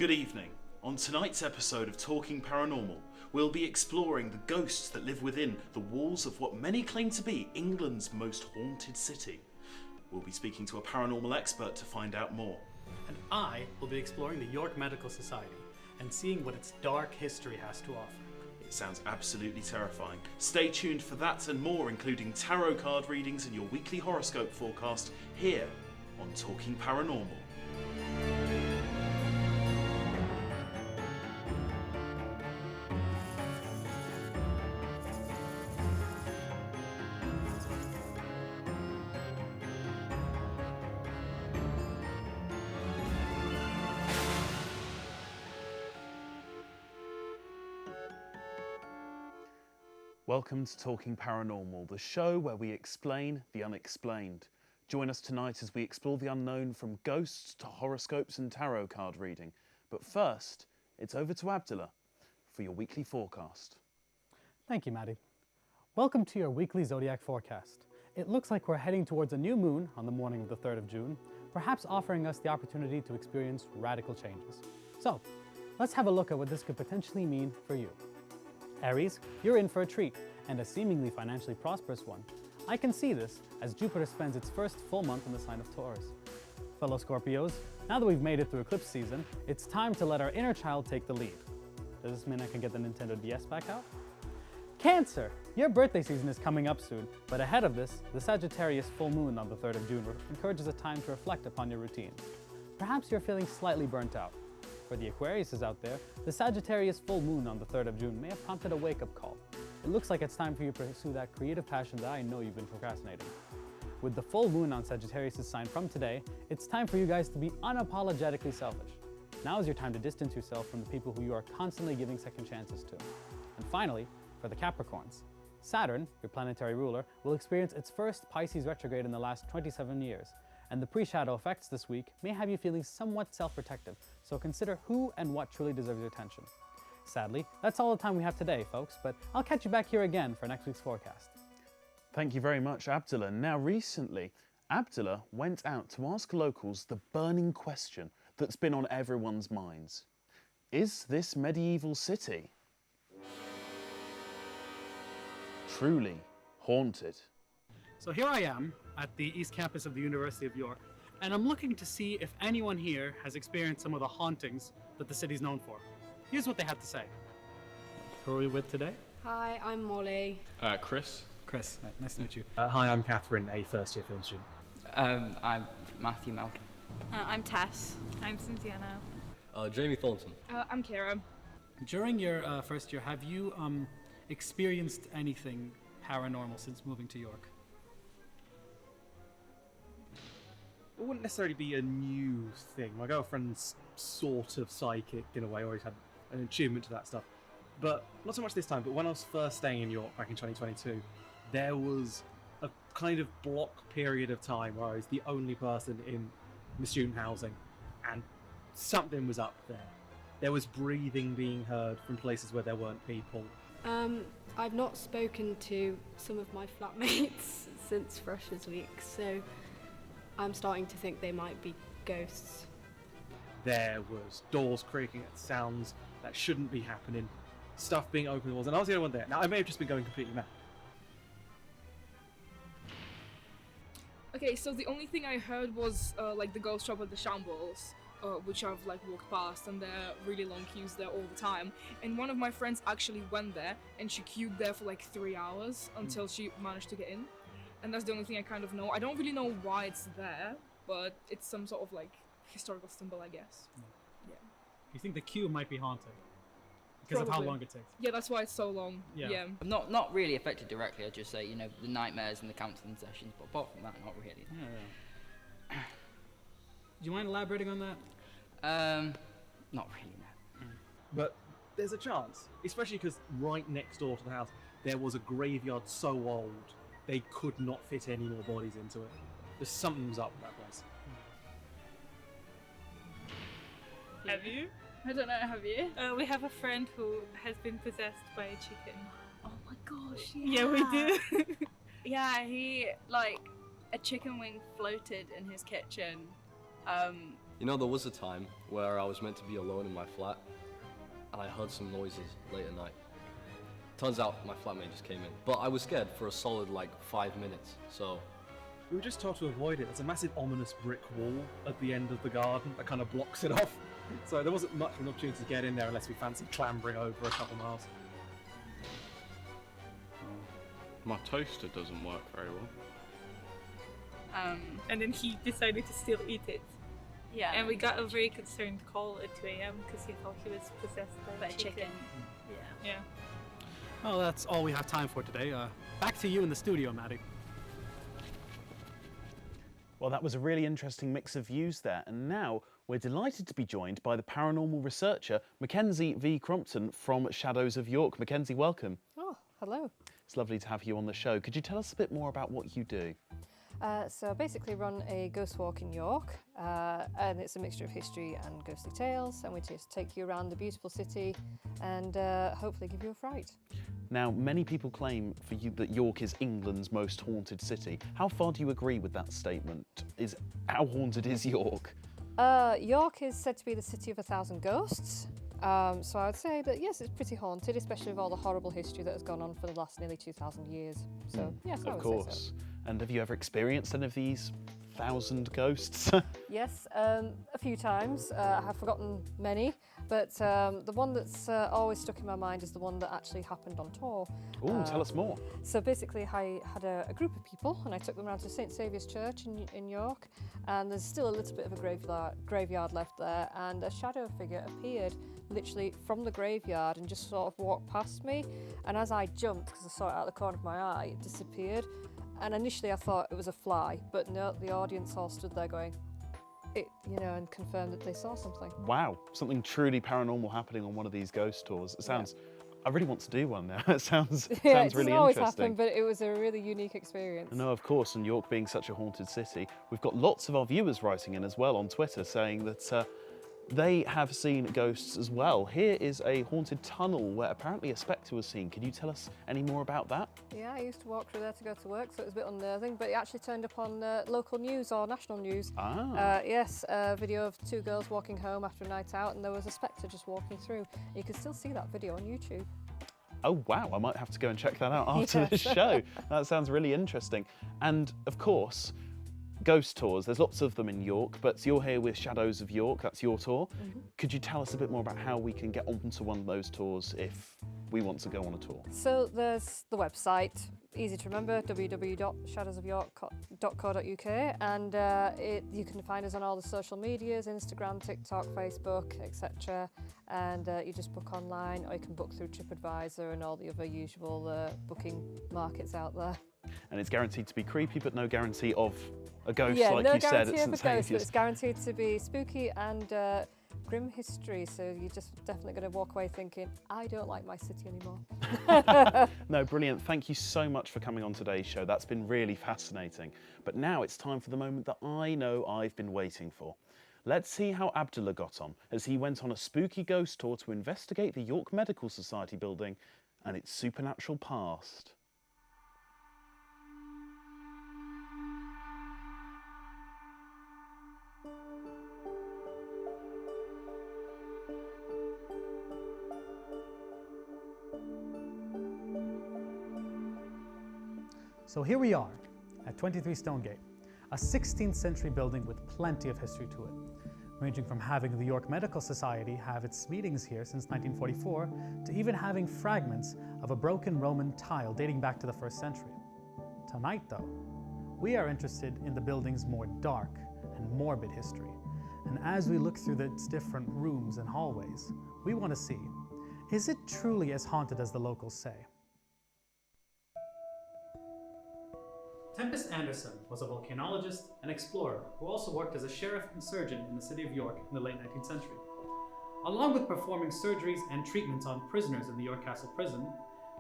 Good evening. On tonight's episode of Talking Paranormal, we'll be exploring the ghosts that live within the walls of what many claim to be England's most haunted city. We'll be speaking to a paranormal expert to find out more. And I will be exploring the York Medical Society and seeing what its dark history has to offer. It sounds absolutely terrifying. Stay tuned for that and more, including tarot card readings and your weekly horoscope forecast here on Talking Paranormal. Welcome to Talking Paranormal, the show where we explain the unexplained. Join us tonight as we explore the unknown, from ghosts to horoscopes and tarot card reading. But first, it's over to Abdullah for your weekly forecast. Thank you, Maddie. Welcome to your weekly Zodiac Forecast. It looks like we're heading towards a new moon on the morning of the 3rd of June, perhaps offering us the opportunity to experience radical changes. So, let's have a look at what this could potentially mean for you. Aries, you're in for a treat, and a seemingly financially prosperous one. I can see this as Jupiter spends its first full month in the sign of Taurus. Fellow Scorpios, now that we've made it through eclipse season, it's time to let our inner child take the lead. Does this mean I can get the Nintendo DS back out? Cancer, your birthday season is coming up soon, but ahead of this, the Sagittarius full moon on the 3rd of June encourages a time to reflect upon your routine. Perhaps you're feeling slightly burnt out. For the Aquariuses out there, the Sagittarius full moon on the 3rd of June may have prompted a wake-up call. It looks like it's time for you to pursue that creative passion that I know you've been procrastinating. With the full moon on Sagittarius' sign from today, it's time for you guys to be unapologetically selfish. Now is your time to distance yourself from the people who you are constantly giving second chances to. And finally, for the Capricorns, Saturn, your planetary ruler, will experience its first Pisces retrograde in the last 27 years. And the pre-shadow effects this week may have you feeling somewhat self-protective, so consider who and what truly deserves your attention. Sadly, that's all the time we have today, folks, but I'll catch you back here again for next week's forecast. Thank you very much, Abdullah. Now, recently, Abdullah went out to ask locals the burning question that's been on everyone's minds. Is this medieval city truly haunted? So here I am at the East Campus of the University of York, and I'm looking to see if anyone here has experienced some of the hauntings that the city's known for. Here's what they had to say. Who are we with today? Hi, I'm Molly. Chris. Chris, nice to meet you. Hi, I'm Catherine, a first-year film student. I'm Matthew Melton. I'm Tess. I'm Cynthia now. Jamie Thornton. I'm Kira. During your first year, have you experienced anything paranormal since moving to York? It wouldn't necessarily be a new thing. My girlfriend's sort of psychic in a way, always had an attunement to that stuff. But not so much this time, but when I was first staying in York back in 2022, there was a kind of block period of time where I was the only person in the student housing, and something was up there. There was breathing being heard from places where there weren't people. I've not spoken to some of my flatmates since Freshers Week, so I'm starting to think they might be ghosts. There was doors creaking at sounds that shouldn't be happening, stuff being open the walls, and I was the only one there. Now, I may have just been going completely mad. Okay, so the only thing I heard was like the ghost shop at the Shambles, which I've like walked past, and there are really long queues there all the time. And one of my friends actually went there, and she queued there for like 3 hours until she managed to get in. And that's the only thing I kind of know. I don't really know why it's there, but it's some sort of like historical symbol, I guess. Yeah. You think the queue might be haunted? Because of how long it takes? Yeah, that's why it's so long. Yeah. I'm not really affected directly. I just say, the nightmares and the counselling sessions, but apart from that, not really. Yeah. Do you mind elaborating on that? Not really, no. But there's a chance, especially because right next door to the house, there was a graveyard so old, they could not fit any more bodies into it. There's something's up with that place. Have you? I don't know, have you? We have a friend who has been possessed by a chicken. Oh my gosh, Yeah, we do. Yeah, he, a chicken wing floated in his kitchen. You know, there was a time where I was meant to be alone in my flat, and I heard some noises late at night. Turns out my flatmate just came in, but I was scared for a solid, like, 5 minutes, so... We were just told to avoid it. There's a massive ominous brick wall at the end of the garden that kind of blocks it off. So there wasn't much of an opportunity to get in there unless we fancied clambering over a couple miles. My toaster doesn't work very well. And then he decided to still eat it. Yeah. And we got a very concerned call at 2 a.m. because he thought he was possessed by a chicken. Yeah. Well, that's all we have time for today. Back to you in the studio, Maddie. Well, that was a really interesting mix of views there, and now we're delighted to be joined by the paranormal researcher Mackenzie V. Crompton from Shadows of York. Mackenzie, welcome. Oh, hello. It's lovely to have you on the show. Could you tell us a bit more about what you do? So I basically run a ghost walk in York, and it's a mixture of history and ghostly tales, and we just take you around the beautiful city and hopefully give you a fright. Now, many people claim for you that York is England's most haunted city. How far do you agree with that statement? How haunted is York? York is said to be the city of 1,000 ghosts. So I would say that yes, it's pretty haunted, especially with all the horrible history that has gone on for the last nearly 2,000 years. So yes, I would say so. And have you ever experienced any of these 1,000 ghosts? Yes, a few times. I have forgotten many, but the one that's always stuck in my mind is the one that actually happened on tour. Oh, tell us more. So basically, I had a group of people, and I took them around to St Saviour's Church in York, and there's still a little bit of a graveyard left there, and a shadow figure appeared literally from the graveyard and just sort of walked past me, and as I jumped, because I saw it out of the corner of my eye, it disappeared. And initially I thought it was a fly, but no, the audience all stood there going, and confirmed that they saw something. Wow, something truly paranormal happening on one of these ghost tours. It sounds, I really want to do one now. It sounds It really doesn't always interesting. happen, but it was a really unique experience. No, of course, and York being such a haunted city, we've got lots of our viewers writing in as well on Twitter saying that they have seen ghosts as well. Here is a haunted tunnel where apparently a spectre was seen. Can you tell us any more about that? Yeah, I used to walk through there to go to work, so it was a bit unnerving, but it actually turned up on local news or national news. Yes, a video of two girls walking home after a night out, and there was a spectre just walking through. You can still see that video on YouTube. Oh wow, I might have to go and check that out after this show. That sounds really interesting. And of course, ghost tours, there's lots of them in York, but you're here with Shadows of York, that's your tour. Could you tell us a bit more about how we can get onto one of those tours if we want to go on a tour? So there's the website, easy to remember, www.shadowsofyork.co.uk, and you can find us on all the social medias, Instagram, TikTok, Facebook, etc. And you just book online, or you can book through TripAdvisor and all the other usual booking markets out there. And it's guaranteed to be creepy, but no guarantee of a ghost, yeah, like no you said at guarantee St of a ghost, but Saviour's. it's guaranteed to be spooky and grim history, so you're just definitely going to walk away thinking, I don't like my city anymore. No, brilliant. Thank you so much for coming on today's show. That's been really fascinating. But now it's time for the moment that I know I've been waiting for. Let's see how Abdullah got on as he went on a spooky ghost tour to investigate the York Medical Society building and its supernatural past. So here we are at 23 Stonegate, a 16th century building with plenty of history to it, ranging from having the York Medical Society have its meetings here since 1944 to even having fragments of a broken Roman tile dating back to the 1st century. Tonight, though, we are interested in the building's more dark and morbid history. And as we look through its different rooms and hallways, we want to see, is it truly as haunted as the locals say? Tempest Anderson was a volcanologist and explorer who also worked as a sheriff and surgeon in the city of York in the late 19th century. Along with performing surgeries and treatments on prisoners in the York Castle prison,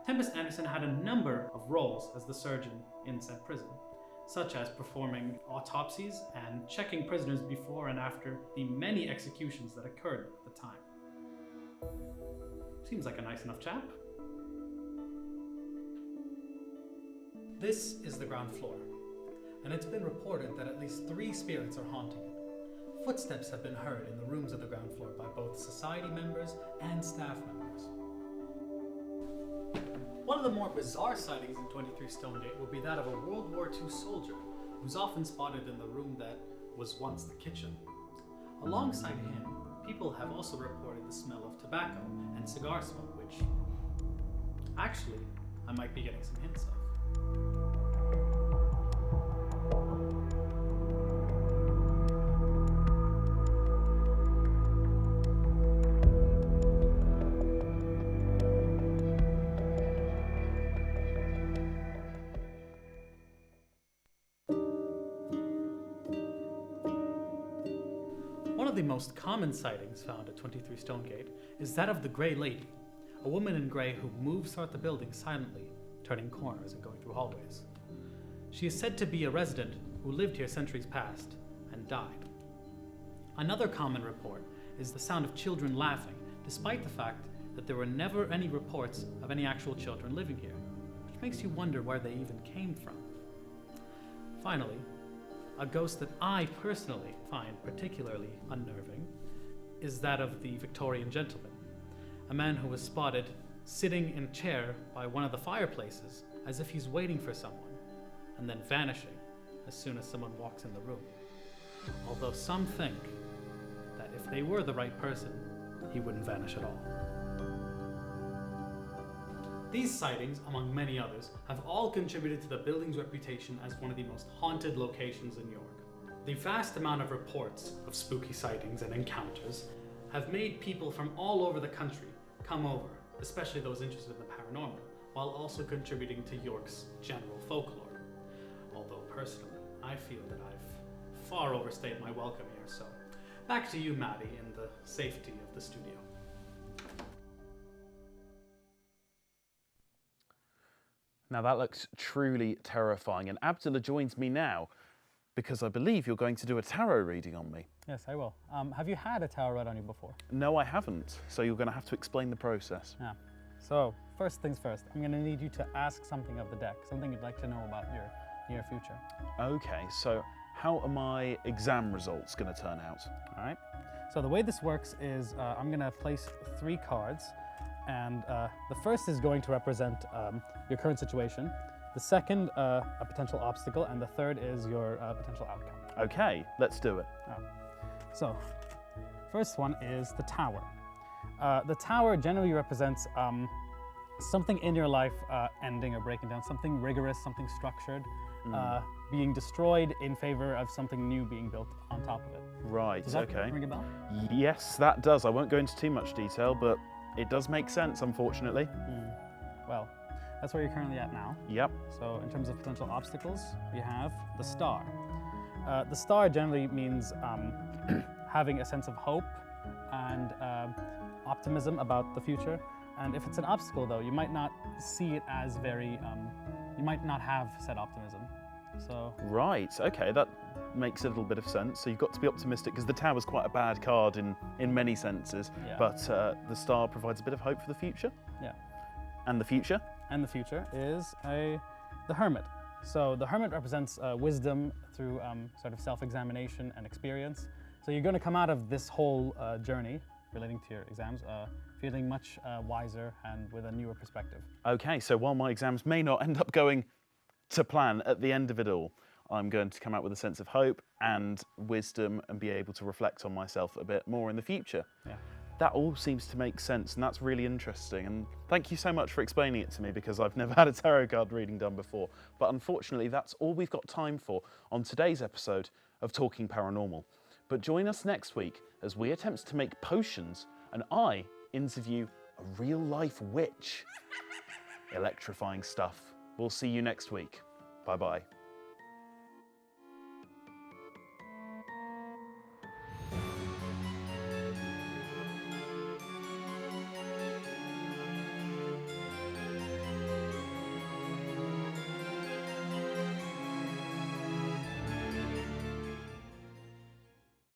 Tempest Anderson had a number of roles as the surgeon in said prison, such as performing autopsies and checking prisoners before and after the many executions that occurred at the time. Seems like a nice enough chap. This is the ground floor, and it's been reported that at least 3 spirits are haunting it. Footsteps have been heard in the rooms of the ground floor by both society members and staff members. One of the more bizarre sightings in 23 Stonegate would be that of a World War II soldier who's often spotted in the room that was once the kitchen. Alongside him, people have also reported the smell of tobacco and cigar smoke, which actually I might be getting some hints of. One of the most common sightings found at 23 Stonegate is that of the Grey Lady, a woman in grey who moves throughout the building silently, turning corners and going through hallways. She is said to be a resident who lived here centuries past and died. Another common report is the sound of children laughing, despite the fact that there were never any reports of any actual children living here, which makes you wonder where they even came from. Finally, a ghost that I personally find particularly unnerving is that of the Victorian gentleman, a man who was spotted sitting in a chair by one of the fireplaces as if he's waiting for someone, and then vanishing as soon as someone walks in the room. Although some think that if they were the right person, he wouldn't vanish at all. These sightings, among many others, have all contributed to the building's reputation as one of the most haunted locations in York. The vast amount of reports of spooky sightings and encounters have made people from all over the country come over, especially those interested in the paranormal, while also contributing to York's general folklore. Although personally, I feel that I've far overstayed my welcome here, so back to you, Maddie, in the safety of the studio. Now that looks truly terrifying, and Abdullah joins me now because I believe you're going to do a tarot reading on me. Yes, I will. Have you had a tarot read on you before? No, I haven't, so you're going to have to explain the process. Yeah. So, first things first, I'm going to need you to ask something of the deck, something you'd like to know about your near future. Okay, so how are my exam results going to turn out? All right. So the way this works is I'm going to place 3 cards, and the first is going to represent your current situation. The second, a potential obstacle, and the third is your potential outcome. Okay, let's do it. So, first one is the Tower. The Tower generally represents something in your life ending or breaking down, something rigorous, something structured, being destroyed in favor of something new being built on top of it. Right, Does that okay. ring a bell? Yes, that does. I won't go into too much detail, but it does make sense, unfortunately. Well, that's where you're currently at now. Yep. So in terms of potential obstacles, we have the Star. The Star generally means having a sense of hope and optimism about the future. And if it's an obstacle, though, you might not see it as very, you might not have said optimism. So. Right, okay, that makes a little bit of sense. So you've got to be optimistic because the Tower's quite a bad card in many senses, but the Star provides a bit of hope for the future. Yeah. And the future? And the future is the Hermit. So the Hermit represents wisdom through sort of self-examination and experience. So you're going to come out of this whole journey relating to your exams feeling much wiser and with a newer perspective. Okay, so while my exams may not end up going to plan at the end of it all, I'm going to come out with a sense of hope and wisdom and be able to reflect on myself a bit more in the future. Yeah. That all seems to make sense, and that's really interesting. And thank you so much for explaining it to me, because I've never had a tarot card reading done before. But unfortunately, that's all we've got time for on today's episode of Talking Paranormal. But join us next week as we attempt to make potions and I interview a real-life witch. Electrifying stuff. We'll see you next week. Bye-bye.